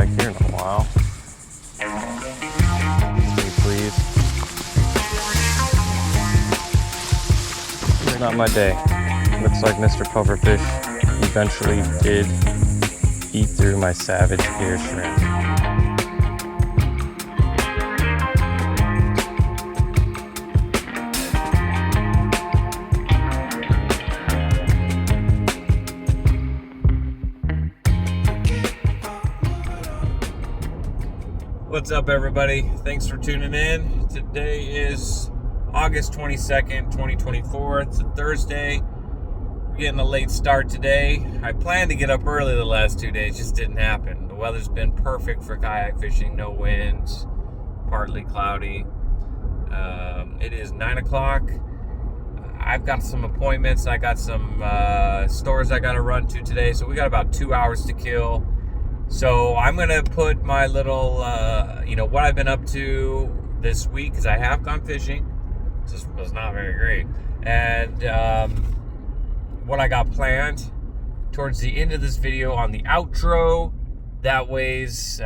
back here in a while. Please. This is not my day. Looks like Mr. Pufferfish eventually did eat through my Savage Gear shrimp. What's up, everybody? Thanks for tuning in. Today is August 22nd, 2024. It's a Thursday. We're getting a late start today. I planned to get up early the last 2 days, just didn't happen. The weather's been perfect for kayak fishing, no winds, partly cloudy. It is 9 o'clock. I've got some appointments. I got some stores I got to run to today, so we got about 2 hours to kill. So I'm going to put my little, what I've been up to this week, because I have gone fishing. It just was not very great. And what I got planned towards the end of this video on the outro. That ways, we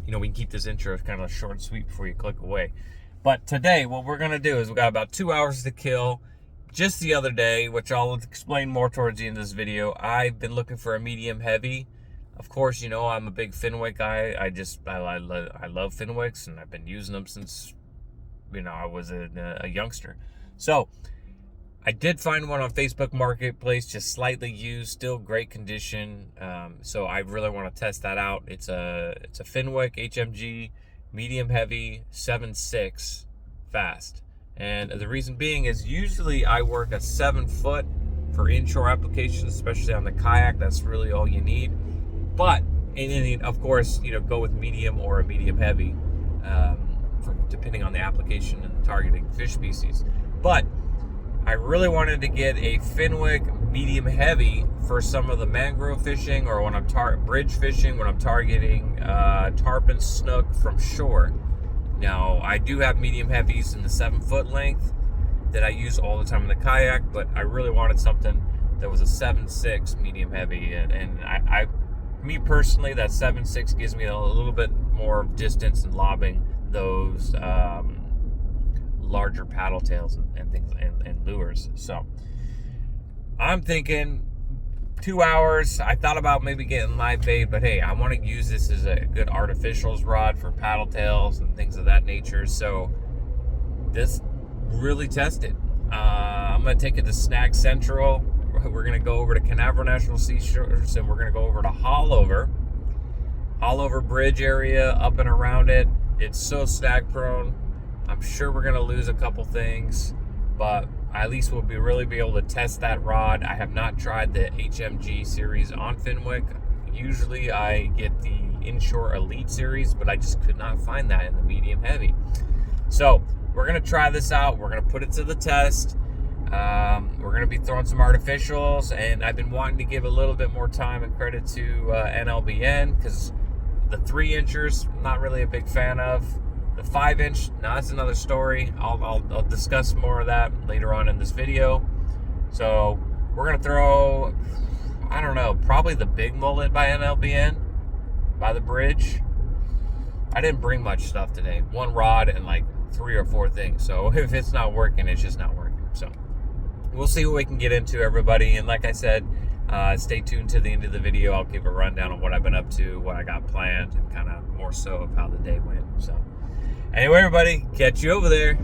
can keep this intro kind of short and sweet before you click away. But today, what we're going to do is we got about 2 hours to kill. Just the other day, which I'll explain more towards the end of this video, I've been looking for a medium heavy. Of course, I'm a big Fenwick guy. I love Fenwicks, and I've been using them since, I was a youngster. So, I did find one on Facebook Marketplace, just slightly used, still great condition. So I really want to test that out. It's a Fenwick HMG medium heavy 7.6 fast. And the reason being is usually I work a 7 foot for inshore applications, especially on the kayak. That's really all you need. But, of course, go with medium or a medium heavy, depending on the application and the targeting fish species. But I really wanted to get a Fenwick medium heavy for some of the mangrove fishing, or when I'm bridge fishing, when I'm targeting tarpon, snook from shore. Now, I do have medium heavies in the 7 foot length that I use all the time in the kayak, but I really wanted something that was a 7.6 medium heavy, and I me personally, that 7.6 gives me a little bit more distance in lobbing those larger paddle tails and things and lures. So I'm thinking 2 hours. I thought about maybe getting live bait, but hey, I want to use this as a good artificials rod for paddle tails and things of that nature. So this really tested. I'm gonna take it to Snag Central. We're going to go over to Canaveral National Seashores, and we're going to go over to Haulover Bridge area, up and around it. It's so snag prone. I'm sure we're going to lose a couple things, but at least we'll really be able to test that rod. I have not tried the HMG series on Fenwick. Usually I get the Inshore Elite series, but I just could not find that in the medium heavy. So we're going to try this out. We're going to put it to the test. We're going to be throwing some artificials, and I've been wanting to give a little bit more time and credit to NLBN, because the 3-inchers, not really a big fan of. The 5-inch, now that's another story. I'll discuss more of that later on in this video. So we're going to throw, I don't know, probably the big mullet by NLBN, by the bridge. I didn't bring much stuff today. One rod and like 3 or 4 things. So if it's not working, it's just not working. So we'll see what we can get into, everybody. And like I said, stay tuned to the end of the video. I'll give a rundown of what I've been up to, what I got planned, and kind of more so of how the day went. So anyway, everybody, catch you over there.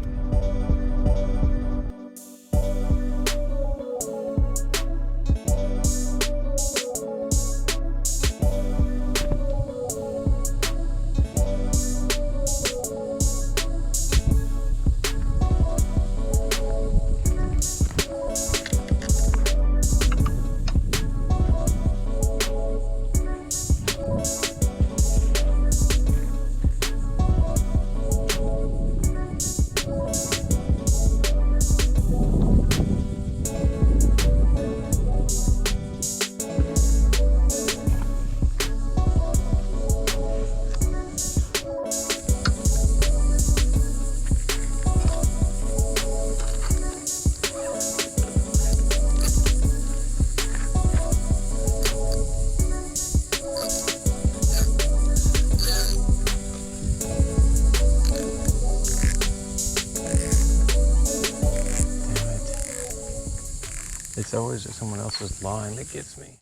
It's always someone else's line that gets me.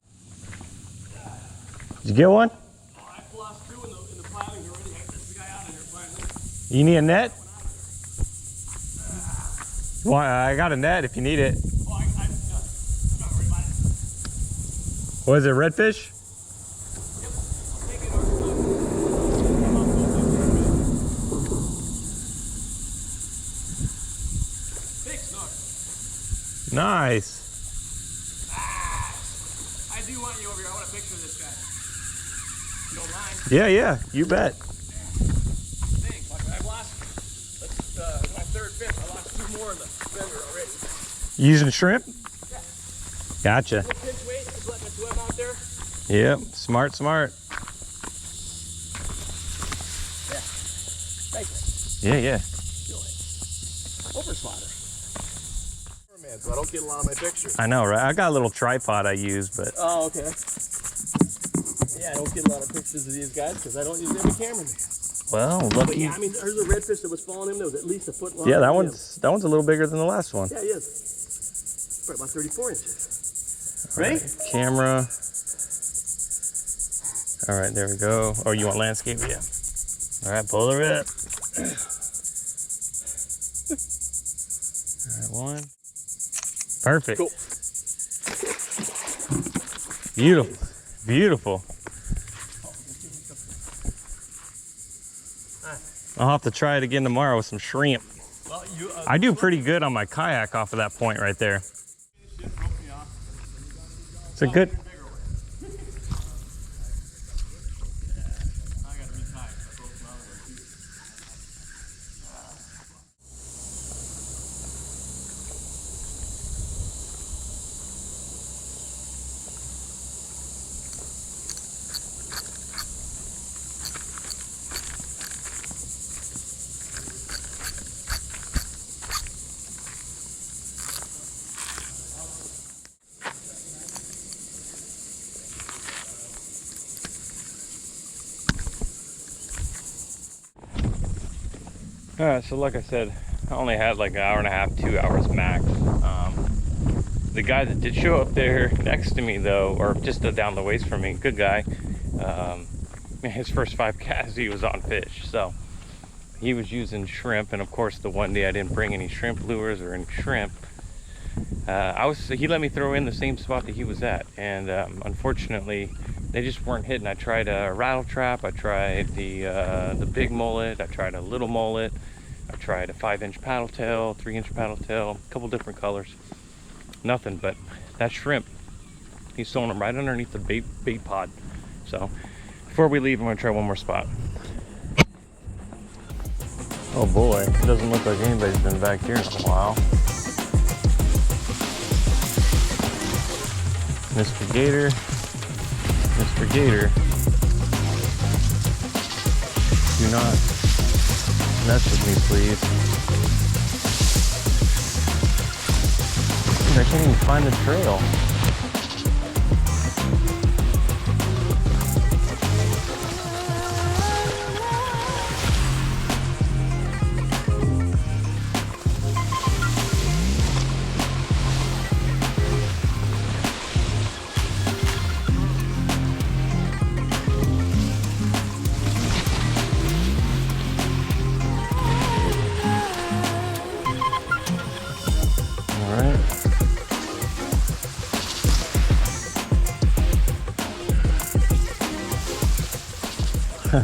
Did you get one? Oh, I lost two in the plowing already. There's the guy out of here finally. You need a net? Well, I got a net if you need it. Oh, I'm not worried about it. What is it, redfish? Yep, I'll take it. Big snook. Nice. I do want you over here. I want a picture of this guy. You don't mind? Yeah, you bet. Thanks. I've lost, my third fish. I lost two more in the fender already. You using shrimp? Yeah. Gotcha. Little pinch weight, just letting it swim out there. Yep, smart. Yeah. Thank you. Yeah. Over slaughter. So I don't get a lot of my pictures. I know, right? I got a little tripod I use, but... Oh, okay. Yeah, I don't get a lot of pictures of these guys because I don't use every cameraman. Well, But lucky. yeah, I mean, there's a redfish that was following him that was at least a foot long. Yeah, that one's a little bigger than the last one. Yeah, he is. Probably about 34 inches. Ready? Right, camera. All right, there we go. Oh, you want landscape? Yeah. All right, pull the rip. All right, one. Perfect. Cool. Beautiful. I'll have to try it again tomorrow with some shrimp. Well, I do pretty good on my kayak off of that point right there. It's a good... All right, so like I said, I only had like an hour and a half, 2 hours max. The guy that did show up there next to me though, or just down the waist from me, good guy, his first 5 casts he was on fish. So he was using shrimp, and of course the one day I didn't bring any shrimp lures or any shrimp. He let me throw in the same spot that he was at, and unfortunately they just weren't hitting. I tried a rattle trap, I tried the big mullet, I tried a little mullet, I tried a 5-inch paddle tail, 3-inch paddle tail, a couple different colors. Nothing, but that shrimp, he's throwing them right underneath the bait pod. So before we leave, I'm gonna try one more spot. Oh boy, it doesn't look like anybody's been back here in a while. Mr. Gator, do not mess with me, please. I can't even find the trail.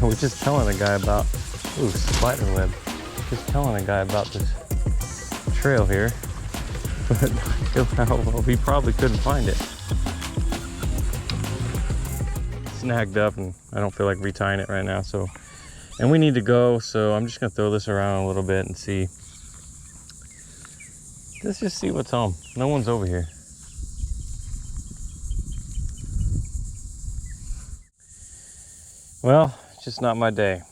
We're just telling a guy about, ooh, spider web. Just telling a guy about this trail here, but well, he probably couldn't find it. Snagged up, and I don't feel like retying it right now. So, and we need to go. So I'm just gonna throw this around a little bit and see. Let's just see what's home. No one's over here. Well, it's just not my day.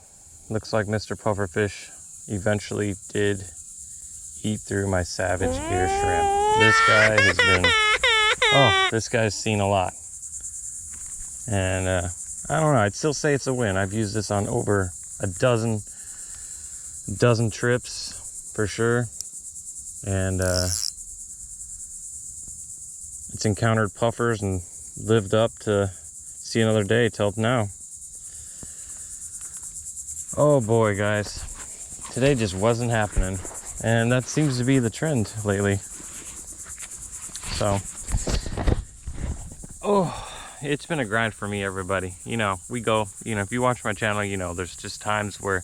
Looks like Mr. Pufferfish eventually did eat through my Savage Gear shrimp. This guy has been, oh, this guy's seen a lot. And I don't know, I'd still say it's a win. I've used this on over a dozen trips for sure. And It's encountered puffers and lived up to see another day till now. Oh boy, guys. Today just wasn't happening. And that seems to be the trend lately. So, it's been a grind for me, everybody. You know, we go, you know, if you watch my channel, you know, there's just times where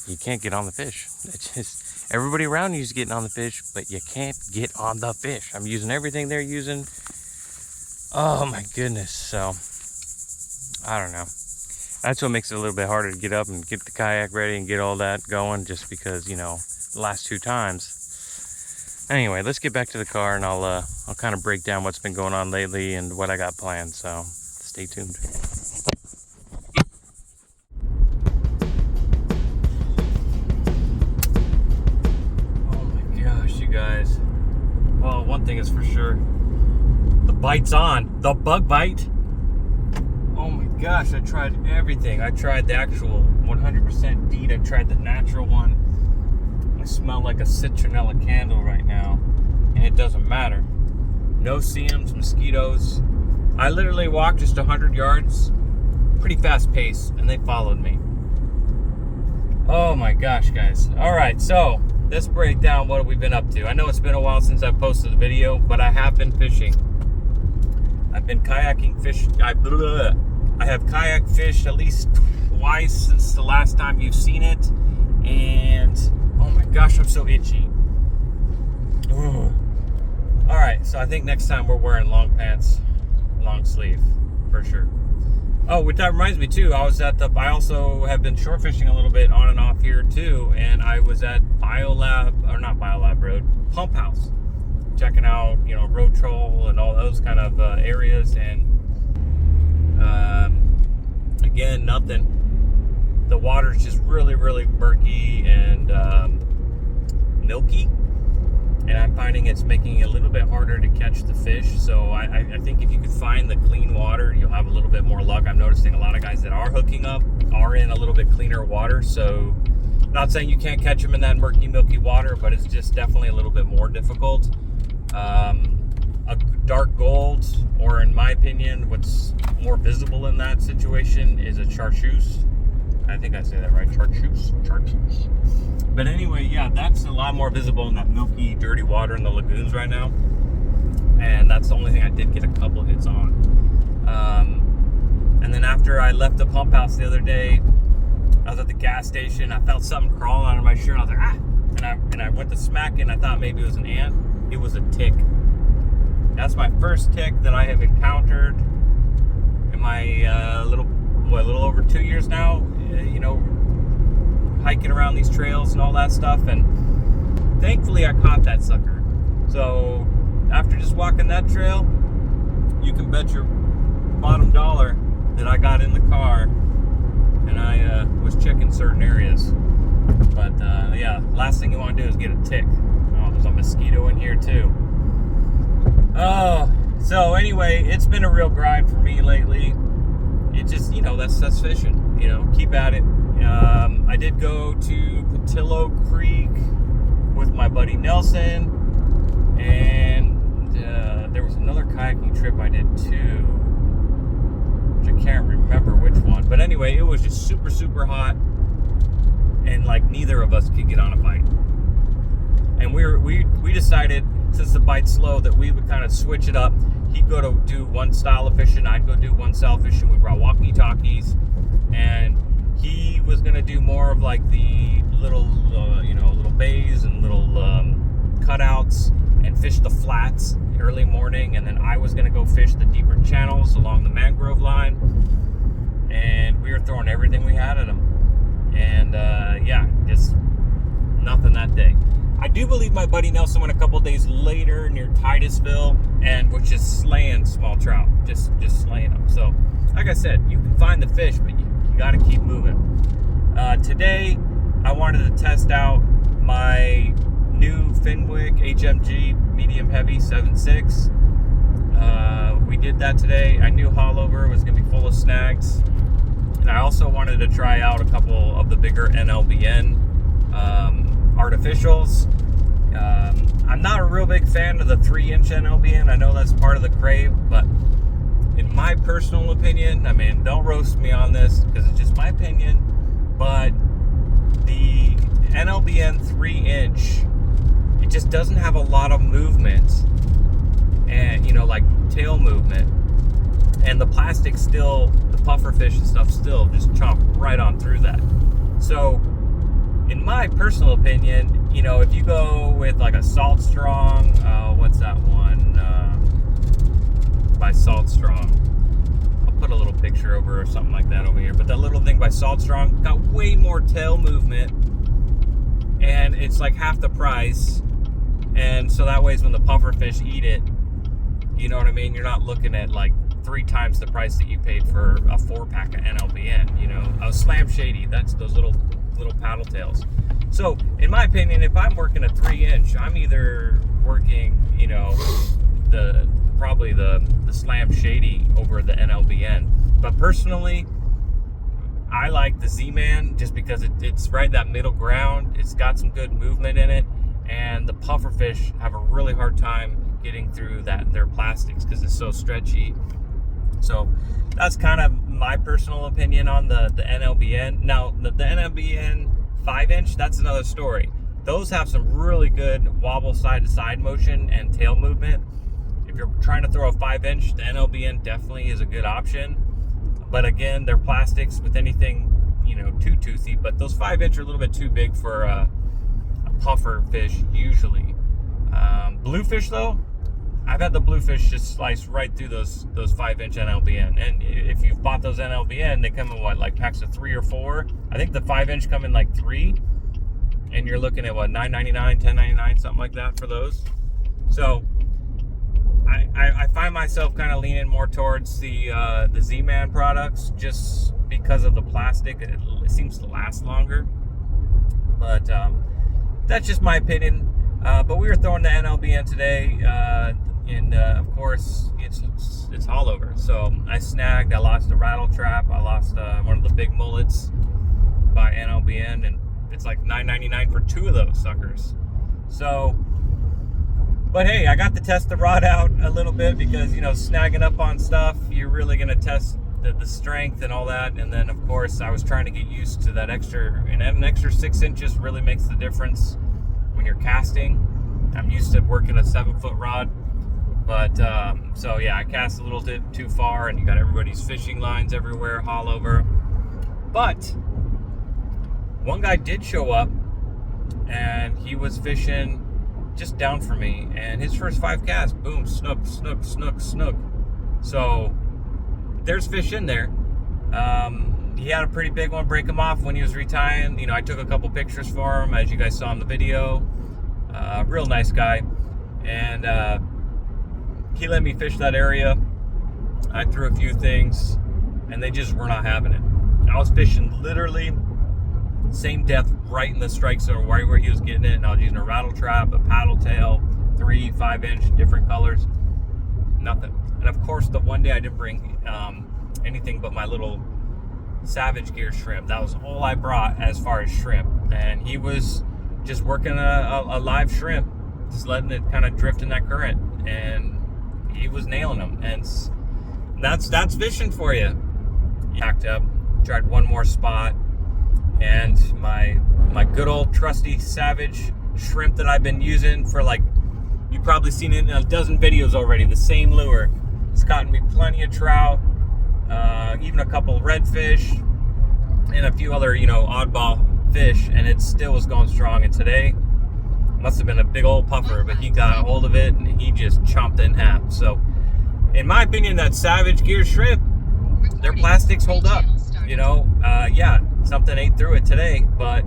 you can't get on the fish. It's just, everybody around you is getting on the fish, but you can't get on the fish. I'm using everything they're using. Oh my goodness. So, I don't know. That's what makes it a little bit harder to get up and get the kayak ready and get all that going, just because, you know, the last 2 times. Anyway, let's get back to the car and I'll kind of break down what's been going on lately and what I got planned. So stay tuned. Oh my gosh, you guys. Well, one thing is for sure. The bite's on. The bug bite. Oh my gosh, I tried everything. I tried the actual 100% DEET. I tried the natural one. I smell like a citronella candle right now, and it doesn't matter. No CMs, mosquitoes. I literally walked just 100 yards, pretty fast pace, and they followed me. Oh my gosh, guys. All right, so let's break down what we've been up to. I know it's been a while since I posted a video, but I have been fishing. I've been kayaking fish. I have kayak fished at least twice since the last time you've seen it, and oh my gosh, I'm so itchy. Ugh. All right, so I think next time we're wearing long pants, long sleeve, for sure. Oh, which that reminds me too, I also have been shore fishing a little bit on and off here too, and I was at Pump House, checking out, you know, road troll and all those kind of areas, and again, nothing. The water's just really, really murky and milky, and I'm finding it's making it a little bit harder to catch the fish. So I think if you could find the clean water, you'll have a little bit more luck. I'm noticing a lot of guys that are hooking up are in a little bit cleaner water. So not saying you can't catch them in that murky, milky water, but it's just definitely a little bit more difficult. A dark gold, or in my opinion, what's more visible in that situation is a chartreuse. I think I say that right, chartreuse. But anyway, yeah, that's a lot more visible in that milky, dirty water in the lagoons right now. And that's the only thing I did get a couple hits on. And then after I left the pump house the other day, I was at the gas station. I felt something crawling under my shirt. I was like, ah! And I went to smack it, and I thought maybe it was an ant. It was a tick. That's my first tick that I have encountered in my little over 2 years now. You know, hiking around these trails and all that stuff, and thankfully I caught that sucker. So after just walking that trail, you can bet your bottom dollar that I got in the car and I was checking certain areas. But yeah, last thing you want to do is get a tick. Oh, there's a mosquito in here too. Oh, so anyway, it's been a real grind for me lately. It just, you know, that's fishing. You know, keep at it. I did go to Patillo Creek with my buddy Nelson, and there was another kayaking trip I did too, which I can't remember which one. But anyway, it was just super, super hot, and like neither of us could get on a bite. And we decided, since the bite's slow, that we would kind of switch it up. He'd go to do one style of fishing, I'd go do one style of fishing. We brought walkie-talkies, and he was gonna do more of like the little, little bays and little cutouts and fish the flats early morning. And then I was gonna go fish the deeper channels along the mangrove line. And we were throwing everything we had at him. And yeah, just nothing that day. I do believe my buddy Nelson went a couple days later near Titusville and was just slaying small trout, just slaying them. So, like I said, you can find the fish, but you got to keep moving. Today, I wanted to test out my new Fenwick HMG medium heavy 7.6. We did that today. I knew Haulover was going to be full of snags, and I also wanted to try out a couple of the bigger NLBN artificials. I'm not a real big fan of the 3-inch NLBN. I know that's part of the crave, but in my personal opinion, I mean, don't roast me on this because it's just my opinion, but the NLBN 3-inch, it just doesn't have a lot of movement, and, you know, like tail movement, and the plastic still, the puffer fish and stuff still just chomp right on through that. So in my personal opinion, you know, if you go with like a Salt Strong, what's that one by Salt Strong? I'll put a little picture over or something like that over here. But that little thing by Salt Strong got way more tail movement, and it's like half the price. And so that way, when the puffer fish eat it, you know what I mean? You're not looking at like 3 times the price that you paid for a 4-pack of NLBN. You know, a Slam Shady, that's those little paddle tails. So in my opinion, if I'm working a 3-inch, I'm either working, you know, probably the Slam Shady over the NLBN. But personally, I like the Z-Man just because it's right that middle ground. It's got some good movement in it, and the puffer fish have a really hard time getting through their plastics because it's so stretchy. So that's kind of my personal opinion on the NLBN. Now, the NLBN 5-inch, that's another story. Those have some really good wobble side-to-side motion and tail movement. If you're trying to throw a 5-inch, the NLBN definitely is a good option. But again, they're plastics with anything, you know, too toothy. But those 5-inch are a little bit too big for a puffer fish usually. Bluefish though, I've had the bluefish just slice right through those 5-inch NLBN. And if you've bought those NLBN, they come in what, like packs of 3 or 4? I think the 5-inch come in like 3, and you're looking at what, $9.99, $10.99, something like that for those. So I find myself kind of leaning more towards the Z-Man products just because of the plastic. It seems to last longer. But that's just my opinion. But we were throwing the NLBN today, and of course it's all over. So I lost a rattle trap. I lost one of the big mullets by NLBN, and it's like $9.99 for 2 of those suckers. So, but hey, I got to test the rod out a little bit because, you know, snagging up on stuff, you're really going to test the strength and all that. And then of course I was trying to get used to that extra, and an extra 6 inches really makes the difference when you're casting. I'm used to working a 7-foot rod, but so yeah, I cast a little bit too far, and you got everybody's fishing lines everywhere, all over. But one guy did show up, and he was fishing just down for me, and his first 5 casts, boom, snook, snook, snook, snook. So there's fish in there. He had a pretty big one break him off when he was retying. You know, I took a couple pictures for him, as you guys saw in the video. Real nice guy, and he let me fish that area. I threw a few things, and they just were not having it. I was fishing literally same depth right in the strike zone, right where he was getting it, and I was using a rattle trap, a paddle tail, 3, 5-inch, different colors, nothing. And of course, the one day I didn't bring anything but my little Savage Gear shrimp. That was all I brought as far as shrimp, and he was just working a live shrimp, just letting it kind of drift in that current, and he was nailing them. And that's fishing for you. Packed up, tried one more spot, and my good old trusty Savage shrimp that I've been using for, like, you've probably seen it in a dozen videos already, the same lure. It's gotten me plenty of trout, even a couple redfish, and a few other, you know, oddball fish, and it still was going strong. And today must have been a big old puffer, but he got a hold of it and he just chomped it in half. So in my opinion, that Savage Gear shrimp, their plastics hold up. You know, yeah, something ate through it today, but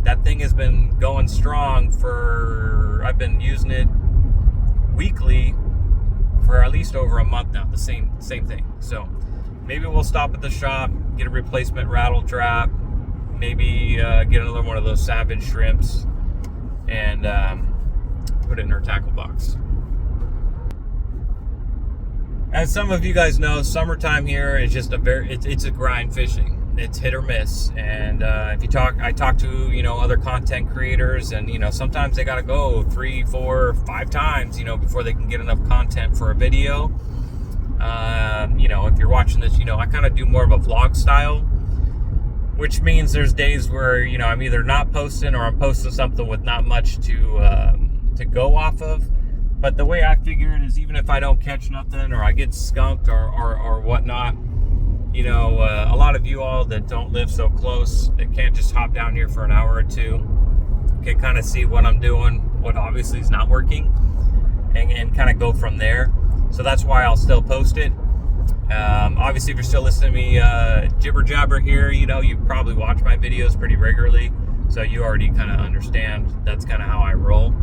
that thing has been going strong for, I've been using it weekly for at least over a month now, the same thing. So maybe we'll stop at the shop, get a replacement rattle trap, maybe get another one of those Savage shrimps, and put it in our tackle box. As some of you guys know, summertime here is just it's a grind fishing. it's hit or miss. And I talk to, you know, other content creators, and, you know, sometimes they got to go 3, 4, 5 times, you know, before they can get enough content for a video. You know, if you're watching this, you know, I kind of do more of a vlog style, which means there's days where, you know, I'm either not posting or I'm posting something with not much to go off of. But the way I figure it is, even if I don't catch nothing or I get skunked or whatnot, you know, a lot of you all that don't live so close, that can't just hop down here for an hour or two, can kind of see what I'm doing, what obviously is not working, and kind of go from there. So that's why I'll still post it. Obviously, if you're still listening to me jibber jabber here, you know, you probably watch my videos pretty regularly, so you already kind of understand that's kind of how I roll.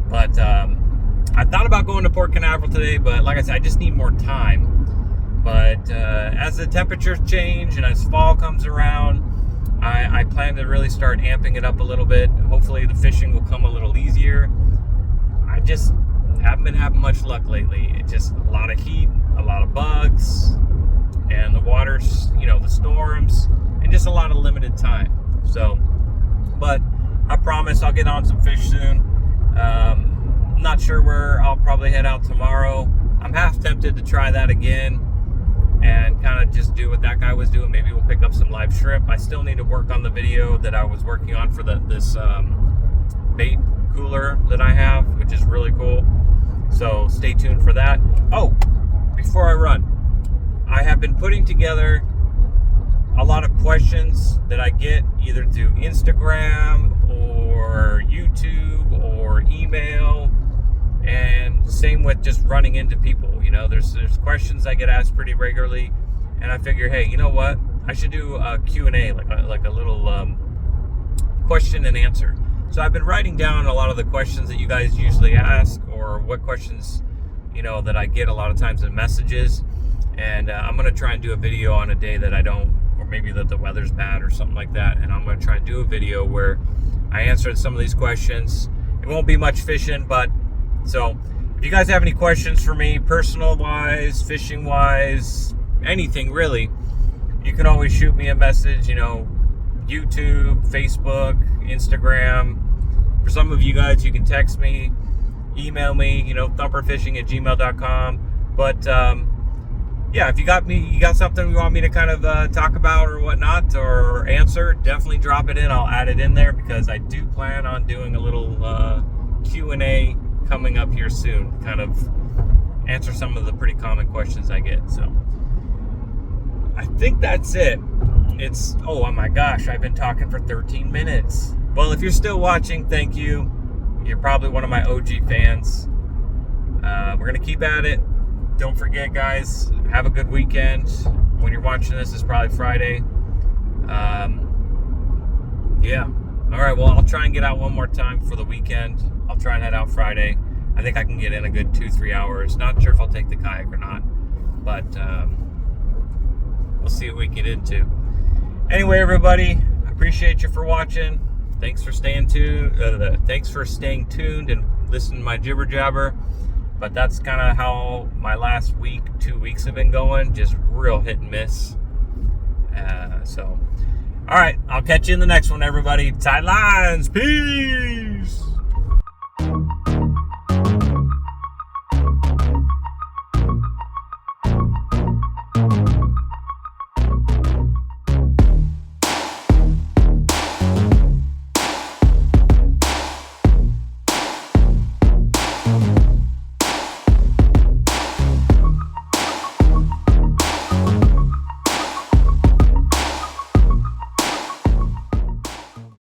But I thought about going to Port Canaveral today, but like I said, I just need more time. But as the temperatures change and as fall comes around, I plan to really start amping it up a little bit. Hopefully the fishing will come a little easier. I just haven't been having much luck lately. It's just a lot of heat, a lot of bugs, and the water's, you know, the storms, and just a lot of limited time. So, but I promise I'll get on some fish soon. Not sure where I'll probably head out tomorrow. I'm half tempted to try that again and kind of just do what that guy was doing. Maybe we'll pick up some live shrimp. I still need to work on the video that I was working on for this bait cooler that I have, which is really cool. So stay tuned for that. Oh, before I run, I have been putting together a lot of questions that I get either through Instagram or YouTube or email, and same with just running into people. You know, there's questions I get asked pretty regularly, and I figure, hey, you know what? I should do a Q&A, like a little question and answer. So I've been writing down a lot of the questions that you guys usually ask, or what questions, you know, that I get a lot of times in messages. And I'm going to try and do a video on a day that I don't, or maybe that the weather's bad or something like that. And I'm going to try and do a video where I answered some of these questions. It won't be much fishing, but so if you guys have any questions for me, personal wise, fishing wise, anything really, you can always shoot me a message, you know, YouTube, Facebook, Instagram. For some of you guys, you can text me, email me, you know, thumperfishing@gmail.com. But yeah, if you got something you want me to kind of talk about or whatnot, or answer, definitely drop it in. I'll add it in there, because I do plan on doing a little Q&A coming up here soon, kind of answer some of the pretty common questions I get. So I think that's it. Oh my gosh, I've been talking for 13 minutes. Well, if you're still watching, thank you. You're probably one of my OG fans. We're going to keep at it. Don't forget, guys, have a good weekend. When you're watching this, it's probably Friday. Yeah. All right, well, I'll try and get out one more time for the weekend. I'll try and head out Friday. I think I can get in a good 2-3 hours. Not sure if I'll take the kayak or not, but we'll see what we get into. Anyway, everybody, I appreciate you for watching. Thanks for staying tuned. Thanks for staying tuned and listening to my jibber jabber. But that's kind of how my last week, 2 weeks have been going. Just real hit and miss. So, all right, I'll catch you in the next one, everybody. Tight lines. Peace.